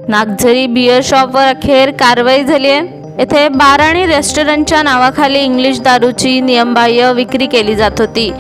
Nagzari beer शॉपवर अखेर कारवाई झाली आहे। येथे बार आणि रेस्टॉरंटच्या नावाखाली इंग्लिश दारूची नियमबाह्य विक्री केली जात होती।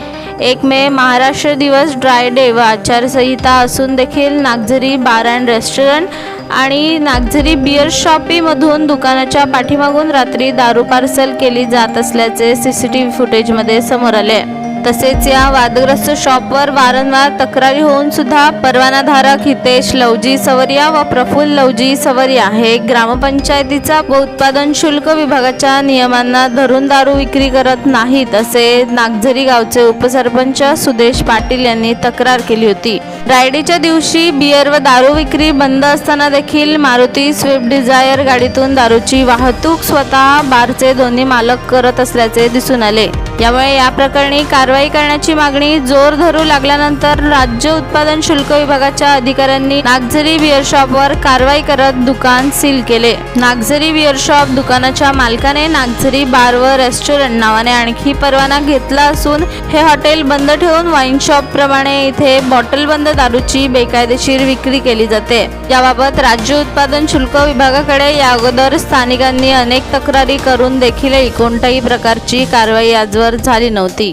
1 मे महाराष्ट्र दिवस ड्राय डे व आचारसंहिता असून देखील नागझरी बार अँड रेस्टॉरंट आणि नागझरी बियर शॉपीमधून दुकानाच्या पाठीमागून रात्री दारू पार्सल केली जात असल्याचे सीसीटीव्ही फुटेजमध्ये समोर आले। तसेच या वादग्रस्त शॉपवर वारंवार तक्रारी होऊन सुद्धा परवानाधारक हितेश लवजी सवरिया व प्रफुल्ल लवजी सवरिया हे ग्रामपंचायतीचा व उत्पादन शुल्क विभागाच्या नियमांना धरून दारू विक्री करत नाहीत असे नागझरी गावचे उपसरपंच सुदेश पाटील यांनी तक्रार केली होती। ड्रायडेच्या दिवशी बियर व दारू विक्री बंद असताना देखील मारुती स्विफ्ट डिझायर गाडीतून दारूची वाहतूक स्वतः बारचे दोन्ही मालक करत असल्याचे दिसून आले। यामुळे या प्रकरणी कारवाई करण्याची मागणी जोर धरू लागल्यानंतर राज्य उत्पादन शुल्क विभागाच्या अधिकाऱ्यांनी नागझरी बियर शॉपवर कारवाई करत दुकान सील केले। नागझरी बियर शॉप दुकानाच्या मालकाने नागझरी बार व रेस्टॉरंट नावाने आणखी परवाना घेतला असून हे हॉटेल बंद ठेवून वाईन शॉप प्रमाणे इथे बॉटल बंद दारूची बेकायदेशीर विक्री केली जाते। याबाबत राज्य उत्पादन शुल्क विभागाकडे या अगोदर स्थानिकांनी अनेक तक्रारी करून देखील कोणत्याही प्रकारची कारवाई आजवर झाली नव्हती।